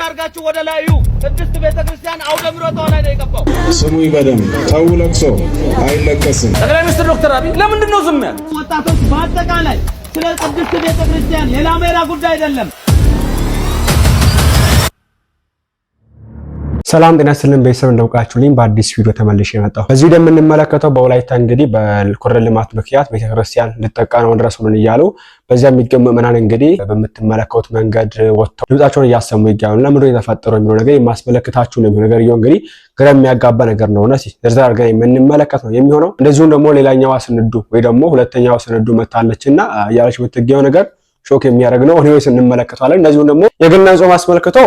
አርጋችሁ ወደ ላዩ ቅድስት ቤተክርስቲያን አውደ ምሕረቷ ላይ ነው የገባው። ስሙ ይበደም ተው ለቅሶ አይለቀስም። ጠቅላይ ሚኒስትር ዶክተር አብይ ለምንድን ነው ዝም ያሉት? ወጣቶች በአጠቃላይ ስለ ቅድስት ቤተክርስቲያን የላሜራ ጉዳይ አይደለም። ሰላም ጤና ይስጥልን ቤተሰብ እንደውቃችሁልኝ በአዲስ ቪዲዮ ተመልሼ መጣሁ። በዚህ ቪዲዮ የምንመለከተው በወላይታ እንግዲህ በኮሪደር ልማት ምክንያት ቤተክርስቲያን ልትጠቃ ነው ድረሱልን እያሉ በዚያ የሚገኙ ምዕመናን እንግዲህ በምትመለከቱት መንገድ ወጥተው ድምጻቸውን እያሰሙ ይገኛሉ። ለምን ነው የተፈጠረው የሚለው ነገር የማስመለከታችሁ ነው። ነገር እንግዲህ ግራ የሚያጋባ ነገር ነው። ነሲ ዝርዝር አድርገን የምንመለከት ነው የሚሆነው። እንደዚሁም ደግሞ ሌላኛዋ ስንዱ ወይ ደግሞ ሁለተኛዋ ስንዱ መታለችና ያለች የምትገኘው ነገር ሾክ የሚያደርግ ነው። ሆኔ እንመለከታለን። እንደዚሁም ደግሞ የገናን ጾም አስመልክቶ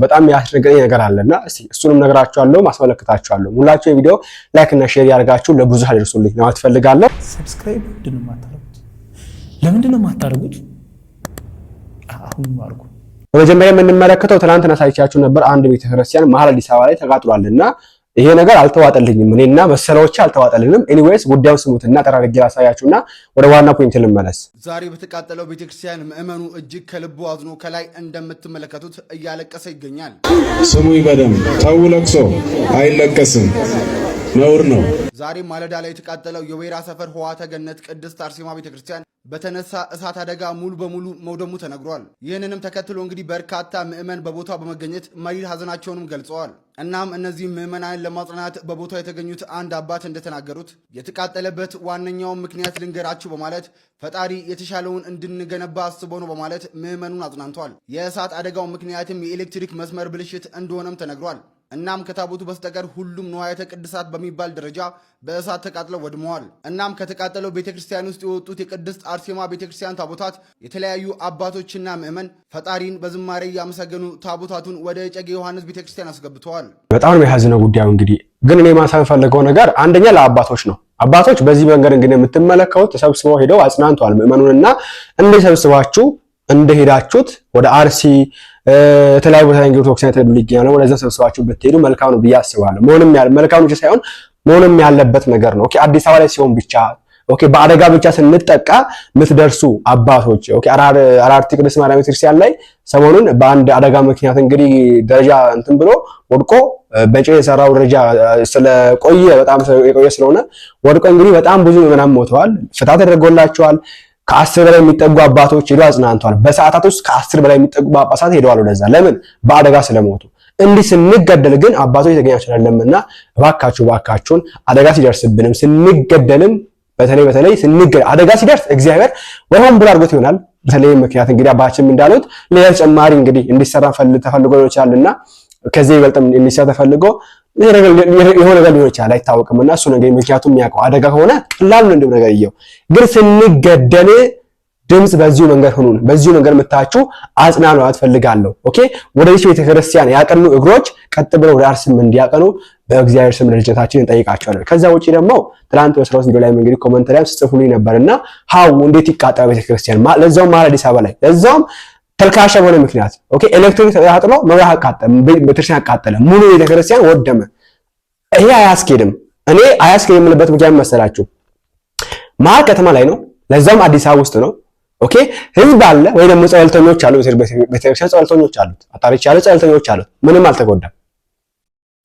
በጣም ያስደነገጠኝ ነገር አለና እስቲ እሱንም ነገራችኋለሁ፣ ማስመለከታችኋለሁ። ሁላችሁ የቪዲዮ ላይክ እና ሼር ያደርጋችሁ ለብዙ አድርሱልኝ ነው አትፈልጋለሁ። ሰብስክራይብ ለምንድን ነው የማታደርጉት? አሁን ማርኩ። በመጀመሪያ የምንመለከተው ትናንትና ሳይቻችሁ ነበር። አንድ ቤተክርስቲያን መሀል አዲስ አበባ ላይ ተቃጥሏልና ይሄ ነገር አልተዋጠልኝም፣ እኔና መሰሎቼ አልተዋጠልንም። ኤኒዌይስ ጉዳዩን ስሙትና ተራርጌ ላሳያችሁና ወደ ዋና ፖይንት ልመለስ። ዛሬ በተቃጠለው ቤተክርስቲያን ምዕመኑ እጅግ ከልቡ አዝኖ ከላይ እንደምትመለከቱት እያለቀሰ ይገኛል። ስሙ ይበደም ተው ለቅሶ አይለቀስም፣ ነውር ነው። ዛሬ ማለዳ ላይ የተቃጠለው የወይራ ሰፈር ሆዋተ ገነት ቅድስት አርሴማ ቤተክርስቲያን በተነሳ እሳት አደጋ ሙሉ በሙሉ መውደሙ ተነግሯል። ይህንንም ተከትሎ እንግዲህ በርካታ ምዕመን በቦታው በመገኘት መሪር ሀዘናቸውንም ገልጸዋል። እናም እነዚህ ምዕመናንን ለማጽናናት በቦታው የተገኙት አንድ አባት እንደተናገሩት የተቃጠለበት ዋነኛውን ምክንያት ልንገራችሁ በማለት ፈጣሪ የተሻለውን እንድንገነባ አስቦ ነው በማለት ምዕመኑን አጽናንቷል። የእሳት አደጋው ምክንያትም የኤሌክትሪክ መስመር ብልሽት እንደሆነም ተነግሯል። እናም ከታቦቱ በስተቀር ሁሉም ንዋያተ ቅድሳት በሚባል ደረጃ በእሳት ተቃጥለው ወድመዋል። እናም ከተቃጠለው ቤተክርስቲያን ውስጥ የወጡት የቅድስት አርሴማ ቤተክርስቲያን ታቦታት የተለያዩ አባቶችና ምዕመን ፈጣሪን በዝማሬ እያመሰገኑ ታቦታቱን ወደ እጨጌ ዮሐንስ ቤተክርስቲያን አስገብተዋል። በጣም ነው ያዝነው ጉዳዩ። እንግዲህ ግን እኔ ማሳብ ፈልገው ነገር አንደኛ ለአባቶች ነው። አባቶች በዚህ መንገድ እንግዲህ የምትመለከቱት ተሰብስበው ሄደው አጽናንተዋል ምዕመኑንና እንደሰብስባችሁ እንደሄዳችሁት ወደ አርሲ የተለያዩ ቦታ እንግዲህ ኦክሲጅን ተብሎ ይገኛል። ወደዛ ሰብስባችሁ ብትሄዱ መልካም ነው ብዬ አስባለሁ። መልካም ብቻ ሳይሆን መሆንም ያለበት ነገር ነው። ኦኬ አዲስ አበባ ላይ ሲሆን ብቻ ኦኬ በአደጋ ብቻ ስንጠቃ ምትደርሱ አባቶች ኦኬ አራርቲ ቅድስት ማርያም ቤተክርስቲያን ላይ ሰሞኑን በአንድ አደጋ ምክንያት እንግዲህ ደረጃ እንትን ብሎ ወድቆ በእንጨት የሰራው ደረጃ ስለቆየ በጣም የቆየ ስለሆነ ወድቆ እንግዲህ በጣም ብዙ ምዕመናን ሞተዋል። ፍታት ተደርጎላቸዋል። ከ10 በላይ የሚጠጉ አባቶች ሄደው አጽናንተዋል። በሰዓታት ውስጥ ከ10 በላይ የሚጠጉ ጳጳሳት ሄደዋል ወደዛ። ለምን? በአደጋ ስለሞቱ። እንዲህ ስንገደል ግን አባቶች የተገኛቸው አይደለምና እባካችሁን አደጋ ሲደርስብንም ስንገደልም በተለይ ስንገደል አደጋ ሲደርስ እግዚአብሔር ወይም ብሎ አድርጎት ይሆናል። በተለይ ምክንያት እንግዲህ አባታችን እንዳሉት ሌላ ተጨማሪ እንግዲህ እንዲሰራ ተፈልጎ ይችላልና ከዚህ ይበልጥም እንዲሰራ ተፈልጎ የሆነ ነገር ሊሆን ይችላል አይታወቅምና እሱ ነገር ምክንያቱም የሚያውቀው አደጋ ከሆነ ቀላል ነው። እንደው ነገር ይየው ግን ስንገደል ድምጽ በዚሁ መንገድ ሆኑን በዚሁ መንገድ መታችሁ አጽናኑ አትፈልጋለሁ። ኦኬ ወደዚህ ቤተክርስቲያን ያቀኑ እግሮች ቀጥ ብለው ወደ አርሲም እንዲያቀኑ በእግዚአብሔር ስም ልጅታችን እንጠይቃቸዋለን። ከዛ ውጪ ደግሞ ትላንት በስራው ቪዲዮ ላይ እንግዲህ ኮሜንት ላይ ጽፉልኝ ነበርና ሃው እንዴት ይቃጠላል ቤተክርስቲያን ለዛው ማለት አዲስ አበባ ላይ ለዛውም ተልካሻ በሆነ ምክንያት ኦኬ ኤሌክትሪክ ተቃጥሎ መብራት አቃጠለ፣ ቤተክርስቲያን አቃጠለ፣ ሙሉ ቤተክርስቲያን ወደመ። ይሄ አያስኬድም። እኔ አያስኬድም የምልበት ምክንያት መሰላችሁ መሀል ከተማ ላይ ነው፣ ለዛም አዲስ አበባ ውስጥ ነው። ኦኬ ህዝብ አለ ወይ ደግሞ ጸሎተኞች አሉ፣ ቤተክርስቲያን ጸሎተኞች አሉት፣ አጣሪች ያለ ጸሎተኞች አሉት። ምንም አልተጎዳም።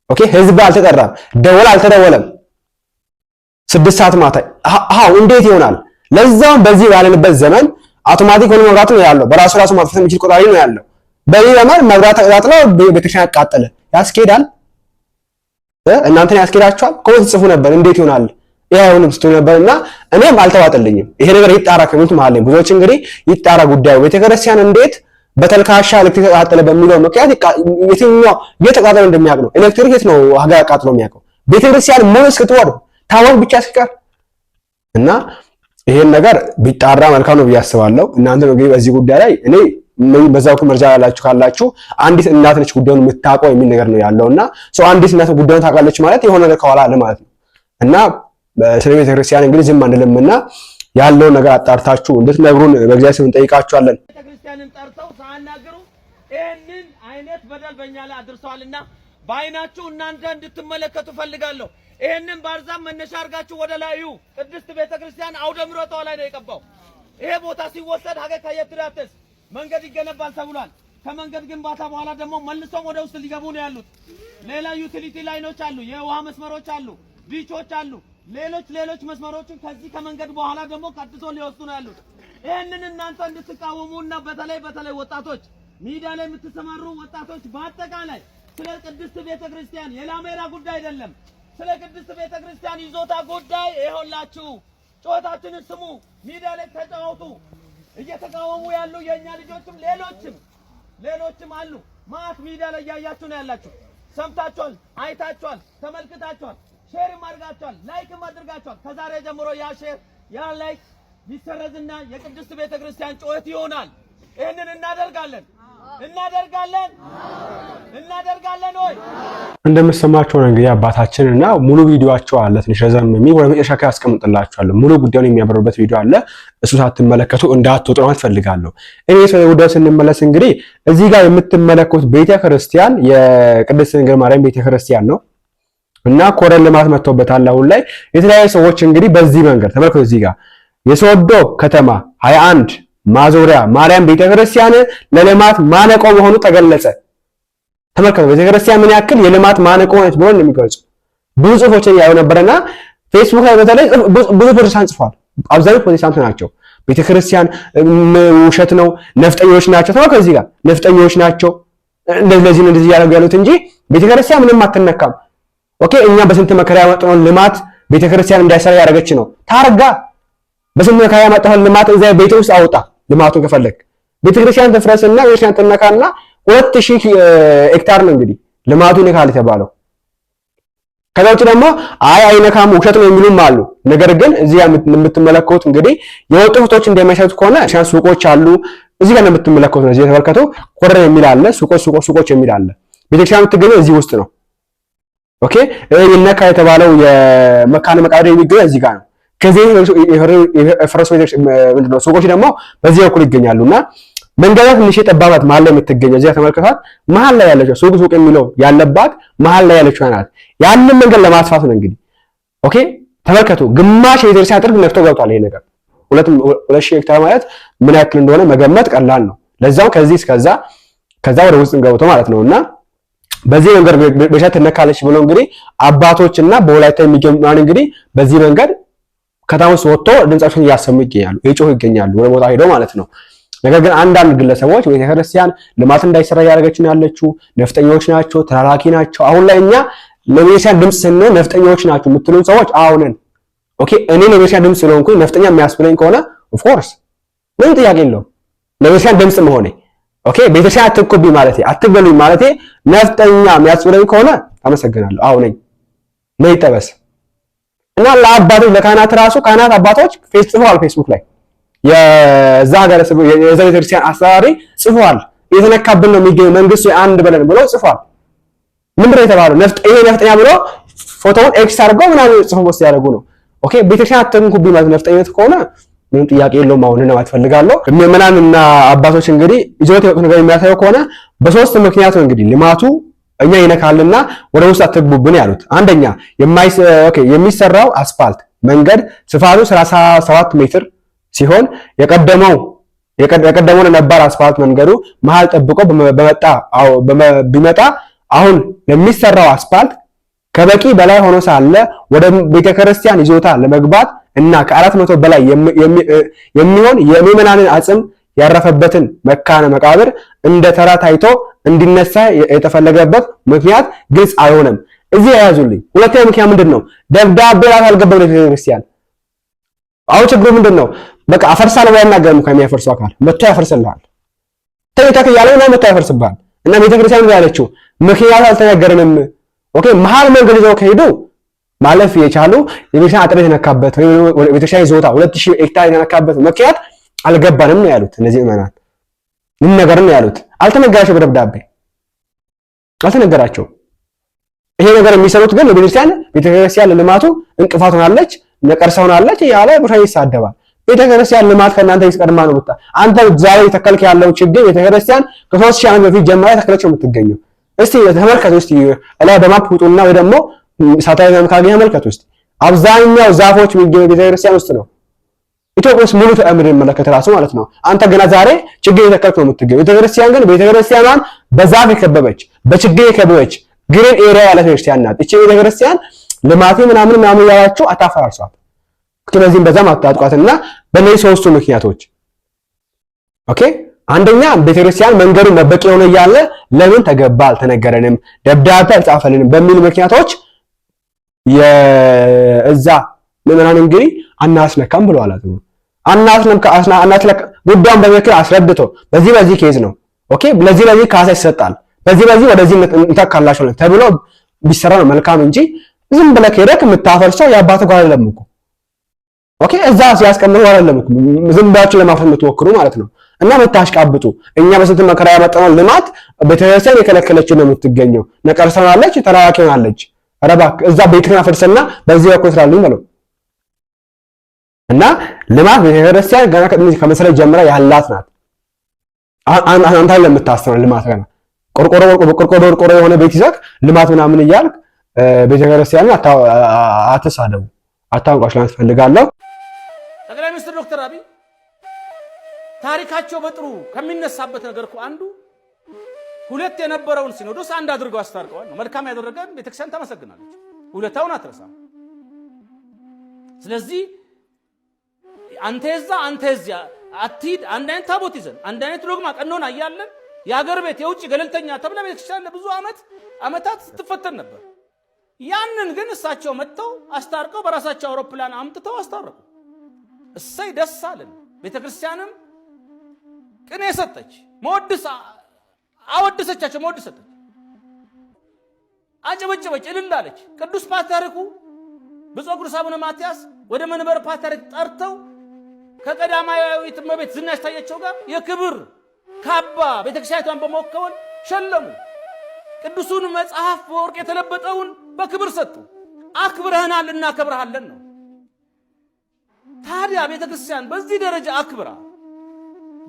ኦኬ ህዝብ አልተጠራም፣ ደወል አልተደወለም። 6 ሰዓት ማታ አዎ እንዴት ይሆናል? ለዛም በዚህ ያለንበት ዘመን አውቶማቲክ ሆኖ መብራት ነው ያለው። በራሱ ማጥፋት የሚችል ቆጣሪ ነው ያለው። በዚህ ዘመን መብራት ተቃጥሎ ቤተክርስቲያን ያቃጠለ ያስኬዳል? እናንተን ያስኬዳችኋል? ኮሜንት ጽፉ ነበር እንዴት ይሆናል ይሄ አይሆንም ስትሉ ነበርና እኔም አልተዋጠልኝም። ይሄ ነገር ይጣራ ከሚሉት መሀል ላይ ብዙዎች እንግዲህ ይጣራ ጉዳዩ ቤተክርስቲያን እንዴት በተልካሻ ኤሌክትሪክ ተቃጠለ በሚለው ምክንያት የትኛው የተቃጠለ እንደሚያውቅ ነው። ኤሌክትሪክ የት ነው ሀገር አቃጥሎ የሚያውቀው? ቤተክርስቲያን ሙሉ እስክትወድ ታወቅ ብቻ ሲቀር እና ይሄን ነገር ቢጣራ መልካም ነው ብዬ አስባለሁ። እናንተ እንግዲህ በዚህ ጉዳይ ላይ እኔ በዛው መረጃ ያላችሁ ካላችሁ አንዲት እናት ነች ጉዳዩን የምታውቀው የሚል ነገር ነው ያለውና አንዲት እናት ጉዳዩን ታውቃለች ማለት የሆነ ነገር ከኋላ አለ ማለት ነው። እና ስለ ቤተክርስቲያን እንግዲህ ዝም አንልምና ያለውን ነገር አጣርታችሁ እንድትነግሩን በእግዚአብሔር ስም እንጠይቃችኋለን። ቤተክርስቲያንን ጠርተው ሳናገሩ ይሄንን አይነት በደል በእኛ ላይ አድርሰዋልና በአይናችሁ እናንተ እንድትመለከቱ ፈልጋለሁ። ይሄንን ባርዛም መነሻ አርጋችሁ ወደ ላዩ ቅድስት ቤተክርስቲያን አውደ ምሕረቷ ላይ ነው የገባው። ይሄ ቦታ ሲወሰድ ሀገር ከየትራተስ መንገድ ይገነባል ተብሏል። ከመንገድ ግንባታ በኋላ ደግሞ መልሶም ወደ ውስጥ ሊገቡ ነው ያሉት። ሌላ ዩቲሊቲ ላይኖች አሉ፣ የውሃ መስመሮች አሉ፣ ቢቾች አሉ፣ ሌሎች መስመሮችን ከዚህ ከመንገድ በኋላ ደግሞ ቀጥቶ ሊወስዱ ነው ያሉት። ይሄንን እናንተ እንድትቃወሙና በተለይ ወጣቶች ሚዲያ ላይ የምትሰማሩ ወጣቶች በአጠቃላይ ስለ ቅድስት ቤተክርስቲያን የላሜራ ጉዳይ አይደለም፣ ስለ ቅድስት ቤተክርስቲያን ይዞታ ጉዳይ ይኸውላችሁ ጩኸታችንን ስሙ። ሚዲያ ላይ ተጫወቱ። እየተቃወሙ ያሉ የኛ ልጆችም ሌሎችም አሉ። ማት ሚዲያ ላይ ያያችሁ ነው ያላችሁ። ሰምታችኋል፣ አይታችኋል፣ ተመልክታችኋል፣ ሼርም አድርጋችኋል፣ ላይክም አድርጋችኋል። ከዛሬ ጀምሮ ያ ሼር ያ ላይክ ሊሰረዝና የቅድስት ቤተክርስቲያን ጩኸት ይሆናል። ይሄንን እናደርጋለን ወይ? እንደምትሰማቸው ነው እንግዲህ አባታችን እና ሙሉ ቪዲዮአቸው አለ። ትንሽ ረዘም የሚል ወደ መጨረሻ ላይ አስቀምጥላችኋለሁ። ሙሉ ጉዳዩን የሚያበሩበት ቪዲዮ አለ። እሱ ሳትመለከቱ እንዳትወጡ ማለት ፈልጋለሁ። እኔ ወደ ስንመለስ እንግዲህ እዚህ ጋር የምትመለከቱት ቤተክርስቲያን የቅድስት ድንግል ማርያም ቤተክርስቲያን ነው እና ኮረን ልማት መጥቶበታል። አሁን ላይ የተለያዩ ሰዎች እንግዲህ በዚህ መንገድ ተመልከቱ። እዚህ ጋር የሶዶ ከተማ 21 ማዞሪያ ማርያም ቤተክርስቲያን ለልማት ማነቆ መሆኑ ተገለጸ። ተመልከቱ ቤተክርስቲያን ምን ያክል የልማት ማነቆ ነች ብሎ እንደሚገልጹ ብዙ ጽሁፎችን ያዩ ነበርና ፌስቡክ ላይ በተለይ ብዙ ፕሮቴስታንት ጽፏል። አብዛኛው ፕሮቴስታንት ናቸው። ቤተክርስቲያን ውሸት ነው፣ ነፍጠኞች ናቸው። ተመልከቱ እዚህ ጋር ነፍጠኞች ናቸው እንደዚህ ያደርጉ ያሉት እንጂ ቤተክርስቲያን ምንም አትነካም። ኦኬ እኛ በስንት መከራ ያመጣውን ልማት ቤተክርስቲያን እንዳይሰራ ያደረገች ነው። ታርጋ በስንት መከራ ያመጣውን ልማት እዚያ ቤት ውስጥ አውጣ። ልማቱን ከፈለክ ቤተክርስቲያን ተፍረስና ቤተክርስቲያን ተነካና 2000 ሄክታር ነው እንግዲህ ልማቱን ይካል የተባለው። ከዛ ውጭ ደግሞ አይነካም ውሸት ነው የሚሉም አሉ። ነገር ግን እዚህ የምትመለከቱት እንግዲህ የወጡ ፎቶዎች እንደሚያሳዩት ከሆነ ሱቆች አሉ። እዚህ ጋር የምትመለከቱት ነው። እዚህ ተመልከቱ ኮረን የሚል አለ፣ ሱቆች የሚል አለ። ቤተክርስቲያን የምትገኘው እዚህ ውስጥ ነው። ኦኬ ይነካ የተባለው የመካነ መቃብር የሚገኘው እዚህ ጋር ነው። ከዚህ የፈረሱ ምንድነው ሱቆች ደግሞ በዚህ በኩል ይገኛሉና መንገዷ ትንሽ ጠባባት መሀል ላይ የምትገኘው እዚህ ተመልከቷት። መሀል ላይ ያለችው ሱቅ የሚለው ያለባት መሀል ላይ ያለችው ናት። ያንን መንገድ ለማስፋት ነው እንግዲህ። ኦኬ ተመልከቱ ግማሽ የቤተክርስቲያን ጥርግ ነፍቶ ገብቷል። ይሄ ነገር 2000 ሄክታር ማለት ምን ያክል እንደሆነ መገመት ቀላል ነው። ለዛው ከዚህ እስከዛ ከዛ ወደ ውስጥ ገብቶ ማለት ነውና በዚህ መንገድ በሻት ተነካለች ብሎ እንግዲህ አባቶችና በወላይታ የሚገኙ እንግዲህ በዚህ መንገድ ከተማ ውስጥ ወጥቶ ድምጻቸውን እያሰሙ ይገኛሉ፣ እየጮሁ ይገኛሉ ወደ ቦታ ሄደው ማለት ነው። ነገር ግን አንዳንድ ግለሰቦች ቤተክርስቲያን ልማት እንዳይሰራ ያደረገች ነው ያለችው፣ ነፍጠኞች ናቸው፣ ተላላኪ ናቸው። አሁን ላይ እኛ ለቤተክርስቲያን ድምጽ ስንል ነፍጠኞች ናቸው የምትሉን ሰዎች አሁንን ኦኬ እኔ ለቤተክርስቲያን ድምጽ ስለሆንኩኝ ነፍጠኛ የሚያስብለኝ ከሆነ ኦፍ ኮርስ ምን ጥያቄ የለውም ለቤተክርስቲያን ድምጽ መሆኔ። ኦኬ ቤተክርስቲያን አትንኩብኝ ማለቴ አትበሉኝ ማለቴ ነፍጠኛ የሚያስብለኝ ከሆነ አመሰግናለሁ። አሁን ነኝ ምን ይጠበስ እና ለአባቶች ለካህናት ራሱ ካህናት አባቶች ጽፈዋል ፌስቡክ ላይ የዛ ሀገረ የዛ ቤተክርስቲያን አስተዳዳሪ ጽፈዋል። የተነካብን ነው የሚገኘው መንግስቱ አንድ በለን ብሎ ጽፏል። ምንድነው የተባለው? ነፍጠኛ ብሎ ፎቶውን ኤክስ አድርገው ምናምን ጽፎ ወስድ ያደርጉ ነው። ኦኬ ቤተክርስቲያን አትንኩብኝ ማለት ነፍጠኝነት ከሆነ ምንም ጥያቄ የለውም። አሁን ነው አትፈልጋለሁ። ምዕመናንና አባቶች እንግዲህ ይዞት የወጡት ነገር የሚያሳየው ከሆነ በሶስት ምክንያት ነው እንግዲህ ልማቱ እኛ ይነካልና ወደ ውስጥ አትግቡብን ያሉት። አንደኛ የሚሰራው አስፋልት መንገድ ስፋቱ 37 ሜትር ሲሆን የቀደመው ነባር አስፋልት መንገዱ መሃል ጠብቆ ቢመጣ አሁን ለሚሰራው አስፋልት ከበቂ በላይ ሆኖ ሳለ ወደ ቤተክርስቲያን ይዞታ ለመግባት እና ከ400 በላይ የሚሆን የምዕመናንን አጽም ያረፈበትን መካነ መቃብር እንደ ተራ ታይቶ እንዲነሳ የተፈለገበት ምክንያት ግልጽ አይሆንም። እዚህ ያያዙልኝ። ሁለተኛ ምክንያት ምንድነው? ደብዳቤ አልገባም ለቤተክርስቲያን። አሁን ችግሩ ምንድነው? በቃ አፈርሳለሁ ባይናገርም ከሚያፈርሰው አካል መጥቶ ያፈርስልሃል። ተይተክ ያለው ነው መጥቶ ያፈርስብሃል። እና ቤተክርስቲያን ያለችው ምክንያት አልተነገረንም። ኦኬ መሀል መንገድ ይዘው ከሄዱ ማለፍ የቻሉ የቤተክርስቲያን አጥር የተነካበት ወይ ቤተክርስቲያን ይዞታ 2000 ሄክታር የተነካበት ምክንያት አልገባንም ነው ያሉት። እነዚህ ምዕመናን ምን ነገር ነው ያሉት? አልተነገራቸው፣ በደብዳቤ አልተነገራቸው። ይሄ ነገር የሚሰሩት ግን ቤተክርስቲያን ለልማቱ እንቅፋት ሆናለች፣ ነቀርሳ ሆናለች ያለ ብቻ ይሳደባል። ቤተክርስቲያን ልማት ከእናንተ ይስቀድማ ነው ብታ አንተ ዛሬ ተከልክ ያለው ችግር ቤተክርስቲያን ከ3000 ዓመት በፊት ጀምራ ተከለችው የምትገኘው። እስቲ ተመልከቱ። እስቲ እላ በማፕ ውጡና ወይ ደግሞ ሳታይም ካገኘ ተመልከቱ። እስቲ አብዛኛው ዛፎች የሚገኙ ቤተክርስቲያን ውስጥ ነው። ኢትዮጵያ ውስጥ ሙሉ ተአምር ይመለከት ራሱ ማለት ነው። አንተ ገና ዛሬ ችግር የተከልክ ነው የምትገኘው። ቤተክርስቲያን ግን ቤተክርስቲያኗን በዛፍ የከበበች በችግር የከበበች ግሪን ኤሪያ ያለ ቤተክርስቲያን ናት። እቺ ቤተክርስቲያን ልማቴ ምናምን ያላችሁ አታፈራርሷት። ስለዚህም በዛም አታጥቋትና በእነዚህ ሶስቱ ምክንያቶች ኦኬ። አንደኛ ቤተክርስቲያን መንገዱ መበቂ ሆነ እያለ ለምን ተገባ አልተነገረንም፣ ደብዳቤ አልጻፈልንም በሚል ምክንያቶች የእዛ ምዕመናን እንግዲህ አናስነካም ብለዋል። አናስነካ ጉዳዩን በትክክል አስረድቶ በዚህ ኬዝ ነው ኦኬ፣ ለዚህ ካሳ ይሰጣል፣ በዚህ ወደዚህ እንተካላችሁ ተብሎ ቢሰራ ነው መልካም እንጂ ዝም ብለህ ሄደህ የምታፈርሰው የአባት ጓል አይደለም እኮ ኦኬ። እዛ ሲያስቀምጡ አይደለም እኮ ዝም ብላችሁ ለማፍረስ የምትሞክሩ ማለት ነው። እና መታሽቃብጡ እኛ በስንት መከራ ያመጣነው ልማት ቤተክርስቲያን የከለከለች ነው የምትገኘው። ነቀርሰናለች፣ ተራራኪ ሆናለች። ኧረ እባክህ እዛ ቤትህን አፍርሰና በዚህ በኩል ስራልኝ በለው። እና ልማት ቤተክርስቲያን ገና ከመሰረት ጀምራ ያላት ናት። አንተ ለምታስተምረው ልማት ገና ቆርቆሮ የሆነ ቤት ይዘህ ልማት ምናምን እያልክ ቤተክርስቲያንን አትሳደቡ፣ አታንቋሽ ማለት ፈልጋለሁ። ጠቅላይ ሚኒስትር ዶክተር አብይ ታሪካቸው በጥሩ ከሚነሳበት ነገር እኮ አንዱ ሁለት የነበረውን ሲኖዶስ አንድ አድርገው አስታርቀዋል ነው። መልካም ያደረገን ቤተክርስቲያን ታመሰግናለች፣ ውለታውን አትረሳም። ስለዚህ አንተ እዛ አንተ እዚያ አትሂድ፣ አንድ አይነት ታቦት ይዘን አንድ አይነት ዶግማ ቀኖና እያለን የሀገር ቤት የውጭ ገለልተኛ ተብላ ቤተክርስቲያን ለብዙ ዓመታት ስትፈተን ነበር። ያንን ግን እሳቸው መጥተው አስታርቀው በራሳቸው አውሮፕላን አምጥተው አስታረቁ። እሰይ ደስ አለን። ቤተክርስቲያንም ቅኔ ሰጠች፣ አወደሰቻቸው፣ መወድስ ሰጠች፣ አጨበጨበች፣ እልል አለች። ቅዱስ ፓትርያርኩ ብፁዕ ቅዱስ አቡነ ማትያስ ወደ መንበረ ፓትርያርክ ጠርተው ከቀዳማዊት እመቤት ዝናሽ ታያቸው ጋር የክብር ካባ ቤተክርስቲያኗን በመወከል ሸለሙ። ቅዱሱን መጽሐፍ በወርቅ የተለበጠውን በክብር ሰጡ። አክብረህናል፣ እናከብረሃለን ነው። ታዲያ ቤተክርስቲያን በዚህ ደረጃ አክብራ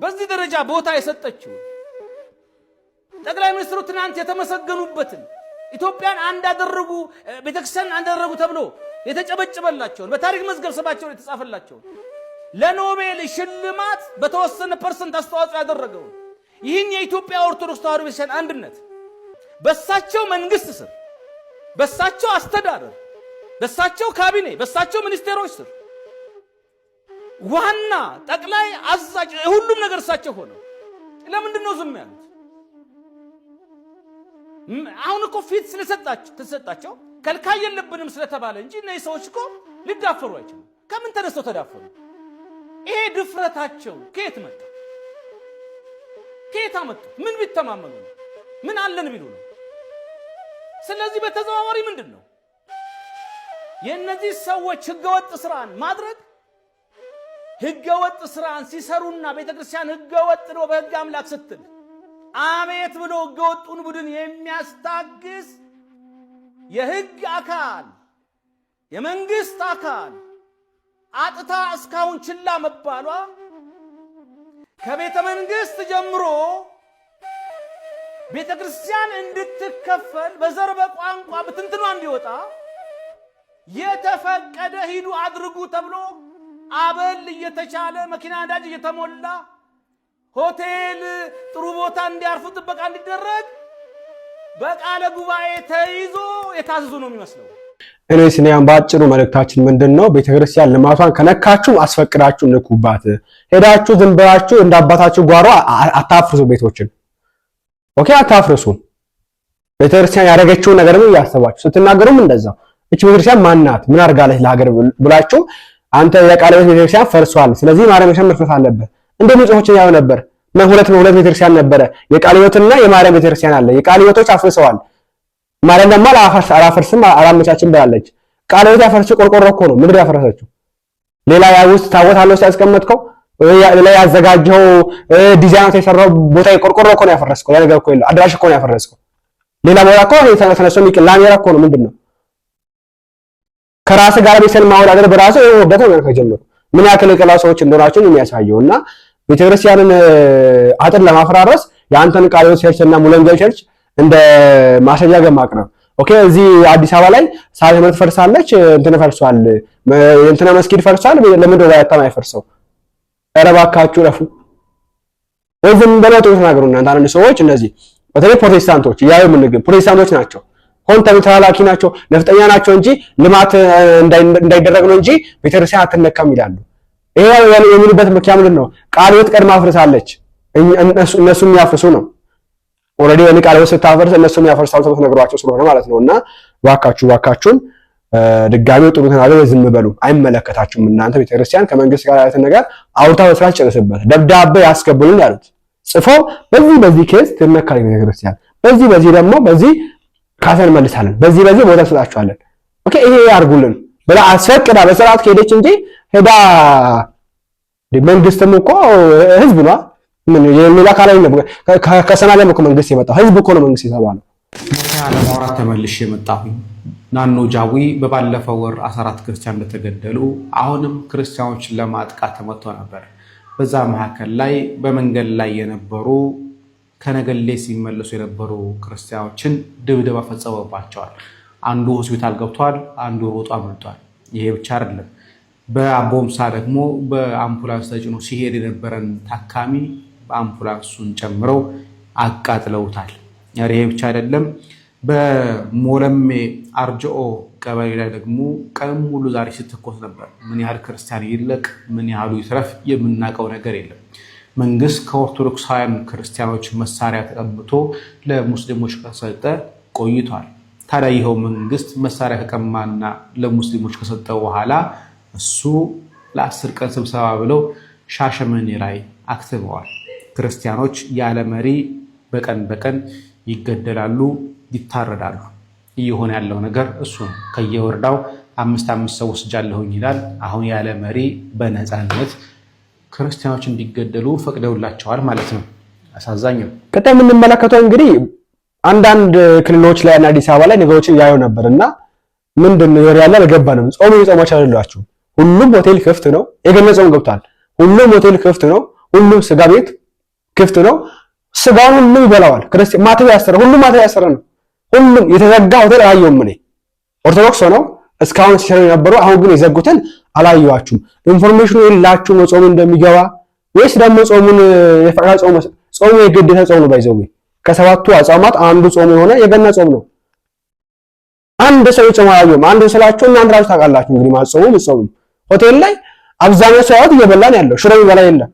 በዚህ ደረጃ ቦታ የሰጠችው ጠቅላይ ሚኒስትሩ ትናንት የተመሰገኑበትን ኢትዮጵያን አንድ አደረጉ ቤተክርስቲያን አንድ አደረጉ ተብሎ የተጨበጨበላቸውን በታሪክ መዝገብ ስማቸው የተጻፈላቸውን ለኖቤል ሽልማት በተወሰነ ፐርሰንት አስተዋጽኦ ያደረገው ይህን የኢትዮጵያ ኦርቶዶክስ ተዋሕዶ ቤተክርስቲያን አንድነት በሳቸው መንግስት ስር በሳቸው አስተዳደር በሳቸው ካቢኔ በሳቸው ሚኒስቴሮች ስር ዋና ጠቅላይ አዛዥ ሁሉም ነገር እሳቸው ሆነው ለምንድን ነው ዝም ያሉት? አሁን እኮ ፊት ስለሰጣቸው ከልካይ የለብንም ስለተባለ እንጂ እነዚህ ሰዎች እኮ ሊዳፈሩ አይችሉም። ከምን ተነስተው ተዳፈሩ? ይሄ ድፍረታቸው ከየት መጣ? ከየት አመጡ? ምን ቢተማመኑ ነው? ምን አለን ቢሉ ነው? ስለዚህ በተዘዋዋሪ ምንድን ነው የእነዚህ ሰዎች ህገወጥ ስራን ማድረግ? ህገወጥ ስራን ሲሰሩና ቤተክርስቲያን ህገወጥ ነው በህግ አምላክ ስትል አሜት ብሎ ህገወጡን ቡድን የሚያስታግስ የህግ አካል የመንግስት አካል አጥታ እስካሁን ችላ መባሏ ከቤተ መንግስት ጀምሮ ቤተክርስቲያን እንድትከፈል በዘር በቋንቋ በትንትኗ እንዲወጣ የተፈቀደ ሂዱ አድርጉ ተብሎ አበል እየተቻለ መኪና ነዳጅ እየተሞላ ሆቴል ጥሩ ቦታ እንዲያርፉ ጥበቃ እንዲደረግ በቃለ ጉባኤ ተይዞ የታዘዙ ነው የሚመስለው። እኔ ስንያን ባጭሩ መልእክታችን ምንድነው? ቤተክርስቲያን ልማቷን ከነካችሁ አስፈቅዳችሁ ንኩባት። ሄዳችሁ ዝም ብላችሁ እንዳባታችሁ ጓሮ አታፍርሱ ቤቶችን። ኦኬ አታፍርሱ። ቤተክርስቲያን ያደረገችው ነገር ነው ያሰባችሁ ስትናገሩም እንደዛው እቺ ቤተክርስቲያን ማናት ምን አርጋለች ለሀገር ብላችሁ አንተ የቃለ ሕይወት ቤተክርስቲያን ፈርሷል፣ ስለዚህ ማርያም መፍረስ አለበት እንደ ንጹሆች ያው ነበር። ሁለት ቤተክርስቲያን ነበረ፣ የቃለ ሕይወትና የማርያም ቤተክርስቲያን አለ። የቃለ ሕይወቶች አፍርሰዋል፣ ማርያም ደግሞ አላፈርስም አላመቻችም ብላለች። ቃለ ሕይወት ያፈረሰችው ቆርቆሮ እኮ ነው፣ ምድር ያፈረሰችው። ሌላ ውስጥ ታቦት አለው ያስቀመጥከው ሌላ ያዘጋጀው ዲዛይን የተሰራው ቦታ የቆርቆሮ እኮ ነው ያፈረስከው። ያ ነገር እኮ የለም፣ አድራሽ እኮ ነው ያፈረስከው። ሌላ ቦታ እኮ ተነስቶ ላሜራ እኮ ነው። ምንድነው ከራስ ጋር ቤተክርስቲያን ማወዳደር በራሱ ወደተ ነው ከጀመሩ ምን ያክል የቀላው ሰዎች እንደሆናቸው የሚያሳየውና ቤተክርስቲያንን አጥር ለማፈራረስ የአንተን ቃለ ሕይወት ቸርችና ሙሉወንጌል ቸርች እንደ ማስረጃ ማቅረብ። ኦኬ እዚህ አዲስ አበባ ላይ ሳይመት ፈርሳለች እንትን ፈርሷል፣ እንትና መስጊድ ፈርሷል፣ ለምን ወደ ያታማ አይፈርሰው? እባካችሁ ረፉ ወይም በለጡ ተናገሩ። እናንተ አንድ ሰዎች እነዚህ በተለይ ፕሮቴስታንቶች ያዩ ፕሮቴስታንቶች ናቸው ሆን ተላላኪ ናቸው ነፍጠኛ ናቸው እንጂ ልማት እንዳይደረግ ነው እንጂ ቤተክርስቲያን አትነካም ይላሉ። ይሄ የሚሉበት ምክንያት ምንድን ነው? ቃል ሕይወት ቀድማ አፍርሳለች እነሱ የሚያፍርሱ ነው። ኦልሬዲ ወኒ ቃል ሕይወት ስታፈርስ እነሱ የሚያፈርሳሉ ተብሎ ነግሯቸው ስለሆነ ማለት ነውና ዋካችሁን ድጋሚው ጥሩ ተናገሩ ዝም በሉ አይመለከታችሁም። እናንተ ቤተክርስቲያን ከመንግስት ጋር ያለውን ነገር አውርታ በስራት ጨርሰበት ደብዳቤ ያስቀብሉን ያሉት ጽፎ በዚህ ኬዝ ትነካለች ቤተክርስቲያን በዚህ ደግሞ በዚህ ካሰን መልሳለን በዚህ ቦታ ሰጣችኋለን ኦኬ ይሄ ያርጉልን ብላ አስፈቅዳ በስርዓት ከሄደች እንጂ ሄዳ መንግስትም እኮ ህዝብ ነው ምን የሌላ ካላይ ነው ከሰማይ እኮ መንግስት የመጣው ህዝብ እኮ ነው መንግስት የተባለው። ለማውራት ተመልሼ የመጣሁኝ ናኖ ጃዊ በባለፈው ወር 14 ክርስቲያን እንደተገደሉ አሁንም ክርስቲያኖችን ለማጥቃት ተመቶ ነበር። በዛ መካከል ላይ በመንገድ ላይ የነበሩ ከነገሌ ሲመለሱ የነበሩ ክርስቲያኖችን ድብደባ ፈጸመባቸዋል። አንዱ ሆስፒታል ገብቷል፣ አንዱ ሮጦ አምልጧል። ይሄ ብቻ አይደለም። በአቦምሳ ደግሞ በአምቡላንስ ተጭኖ ሲሄድ የነበረን ታካሚ በአምቡላንሱን ጨምረው አቃጥለውታል። ይሄ ብቻ አይደለም። በሞለሜ አርጆኦ ቀበሌ ላይ ደግሞ ቀን ሙሉ ዛሬ ሲተኮስ ነበር። ምን ያህል ክርስቲያን ይለቅ ምን ያህሉ ይትረፍ የምናውቀው ነገር የለም። መንግስት ከኦርቶዶክሳውያን ክርስቲያኖች መሳሪያ ተቀምቶ ለሙስሊሞች ከሰጠ ቆይቷል። ታዲያ ይኸው መንግስት መሳሪያ ከቀማና ለሙስሊሞች ከሰጠ በኋላ እሱ ለ10 ቀን ስብሰባ ብለው ሻሸመኔ ላይ አክትመዋል። ክርስቲያኖች ያለ መሪ በቀን ይገደላሉ፣ ይታረዳሉ። እየሆነ ያለው ነገር እሱ ነው። ከየወረዳው 5 ሰው ወስጃለሁኝ ይላል። አሁን ያለ መሪ በነፃነት ክርስቲያኖች እንዲገደሉ ፈቅደውላቸዋል ማለት ነው። አሳዛኝ ነው። ቀጣይ የምንመለከተው እንግዲህ አንዳንድ ክልሎች ላይ እና አዲስ አበባ ላይ ነገሮችን ያዩ ነበርና ምንድነው ያለ አልገባንም። ጾም የጾማች አይደላችሁ። ሁሉም ሆቴል ክፍት ነው። የገና ጾም ገብቷል። ሁሉም ሆቴል ክፍት ነው። ሁሉም ስጋ ቤት ክፍት ነው። ስጋውን ሁሉም ይበላዋል። ክርስቲያን ማተብ ያሰረ ሁሉም ማተብ ያሰረ ነው። ሁሉም የተዘጋ ሆቴል አላየሁም። እኔ ኦርቶዶክስ ነው እስካሁን ሲሰሩ የነበሩ አሁን ግን የዘጉትን አላየኋችሁም። ኢንፎርሜሽኑ የላችሁም ጾም እንደሚገባ ወይስ ደግሞ ጾሙን የፈቃድ ጾሙ የግዴታ ጾም ነው ባይዘው ከሰባቱ አጽዋማት አንዱ ጾም የሆነ የገና ጾም ነው። አንድ ሰው ጾም አላየሁም። አንድ ስላችሁ እናንተ ራሱ ታውቃላችሁ እንግዲህ ማጾሙ ሆቴል ላይ አብዛኛው ሰው እየበላን ያለው ሽሮ ይበላ የለም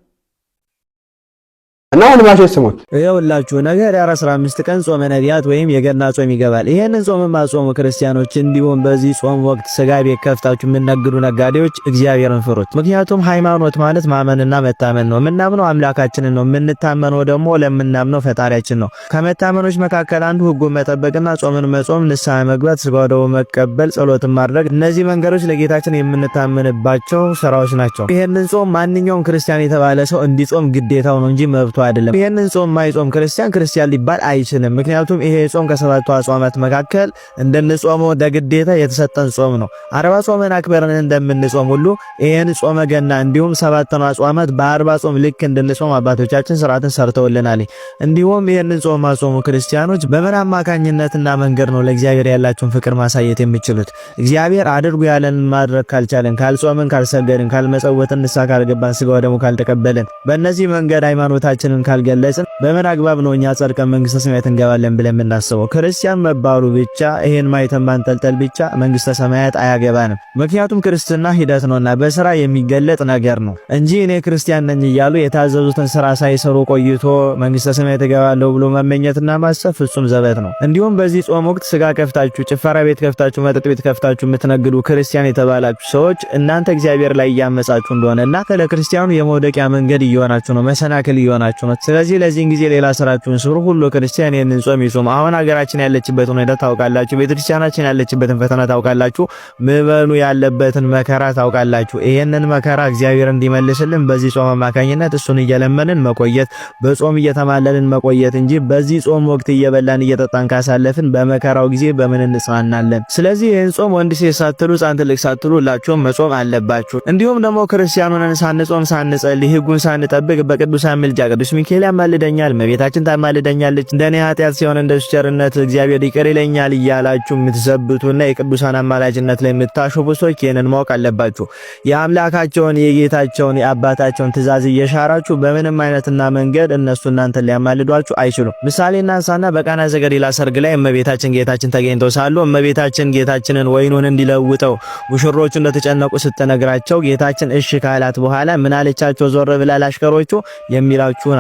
እና ወንድማችሁ ስሙት ይኸውላችሁ ነገር 15 ቀን ጾመ ነቢያት ወይም የገና ጾም ይገባል። ይሄንን ጾም ማጾሙ ክርስቲያኖች እንዲሁም በዚህ ጾም ወቅት ስጋ ቤት ከፍታችሁ የምትነግዱ ነጋዴዎች እግዚአብሔርን ፍሩት። ምክንያቱም ሃይማኖት ማለት ማመንና መታመን ነው። የምናምነው አምላካችንን ነው፣ የምንታመነው ደግሞ ለምናምነው ፈጣሪያችን ነው። ከመታመኖች መካከል አንዱ ሕጉን መጠበቅና ጾምን መጾም፣ ንስሐ መግባት፣ ስጋው ደግሞ መቀበል፣ ጸሎትን ማድረግ፣ እነዚህ መንገዶች ለጌታችን የምንታመንባቸው ስራዎች ናቸው። ይሄንን ጾም ማንኛውም ክርስቲያን የተባለ ሰው እንዲጾም ግዴታው ነው እንጂ መብቱ አይደለም። ይሄንን ጾም ማይጾም ክርስቲያን ሊባል አይችልም። ምክንያቱም ይሄ ጾም ከሰባቱ አጽዋማት መካከል እንደንጾመው ለግዴታ የተሰጠን ጾም ነው። 40 ጾምን አክበረን እንደምንጾም ሁሉ ይሄን ጾመ ገና እንዲሁም ሰባቱን አጽዋማት በ40 ጾም ልክ እንድንጾም አባቶቻችን ስርዓትን ሰርተውልናል። እንዲሁም ይሄንን ጾም ማጾሙ ክርስቲያኖች በምን አማካኝነትና መንገድ ነው ለእግዚአብሔር ያላችሁን ፍቅር ማሳየት የሚችሉት? እግዚአብሔር አድርጉ ያለንን ማድረግ ካልቻለን፣ ካልጾምን፣ ካልሰገድን፣ ካልመጸወትን፣ ንስሐ ካልገባን፣ ስጋው ደግሞ ካልተቀበልን፣ በእነዚህ መንገድ ሃይማኖታችንን ካልገለጽን በምን አግባብ ነው እኛ ጸድቀን መንግስተ ሰማያት እንገባለን ብለን የምናስበው? ክርስቲያን መባሉ ብቻ ይሄን ማይተም ማንጠልጠል ብቻ መንግስተ ሰማያት አያገባንም። ምክንያቱም ክርስትና ሂደት ነውና በስራ የሚገለጥ ነገር ነው እንጂ እኔ ክርስቲያን ነኝ እያሉ የታዘዙትን ስራ ሳይሰሩ ቆይቶ መንግስተ ሰማያት እገባለሁ ብሎ መመኘትና ማሰብ ፍጹም ዘበት ነው። እንዲሁም በዚህ ጾም ወቅት ስጋ ከፍታችሁ፣ ጭፈራ ቤት ከፍታችሁ፣ መጠጥ ቤት ከፍታችሁ የምትነግዱ ክርስቲያን የተባላችሁ ሰዎች እናንተ እግዚአብሔር ላይ እያመጻችሁ እንደሆነና ለክርስቲያኑ የመውደቂያ መንገድ እየሆናችሁ ነው፣ መሰናክል እየሆናችሁ ነው። ስለዚህ ለዚህን ጊዜ ሌላ ስራችሁን ስሩ። ሁሉ ክርስቲያን ይህንን ጾም ይጾም። አሁን ሀገራችን ያለችበትን ሁኔታ ታውቃላችሁ። ቤተክርስቲያናችን ያለችበትን ፈተና ታውቃላችሁ። ምዕመኑ ያለበትን መከራ ታውቃላችሁ። ይሄንን መከራ እግዚአብሔር እንዲመልስልን በዚህ ጾም አማካኝነት እሱን እየለመንን መቆየት፣ በጾም እየተማለልን መቆየት እንጂ በዚህ ጾም ወቅት እየበላን እየጠጣን ካሳለፍን በመከራው ጊዜ በምን እንጽናናለን? ስለዚህ ይህን ጾም ወንድ ሴት ሳትሉ ሕፃን ትልቅ ሳትሉ ሁላችሁም መጾም አለባችሁ። እንዲሁም ደግሞ ክርስቲያኑን ሳንጾም ሳንጸልይ ሕጉን ሳንጠብቅ በቅዱሳን ምልጃ ቅዱስ ሚካኤል ያማልደኛል፣ እመቤታችን ታማልደኛለች፣ እንደኔ ኃጢአት ሲሆን እንደሱ ቸርነት እግዚአብሔር ይቅር ይለኛል እያላችሁ የምትዘብቱና የቅዱሳን አማላጅነት ላይ የምታሾፉ ሰዎች ይህንን ማወቅ አለባችሁ። የአምላካቸውን የጌታቸውን የአባታቸውን ትእዛዝ እየሻራችሁ በምንም አይነትና መንገድ እነሱ እናንተን ሊያማልዷችሁ አይችሉም። ምሳሌ እናንሳና በቃና ዘገሊላ ሰርግ ላይ እመቤታችን ጌታችን ተገኝተው ሳሉ እመቤታችን ጌታችንን ወይኑን እንዲለውጠው ሙሽሮቹ እንደተጨነቁ ስትነግራቸው ጌታችን እሺ ካላት በኋላ ምን አለቻቸው? ዞር ብላ ለአሽከሮቹ የሚላችሁን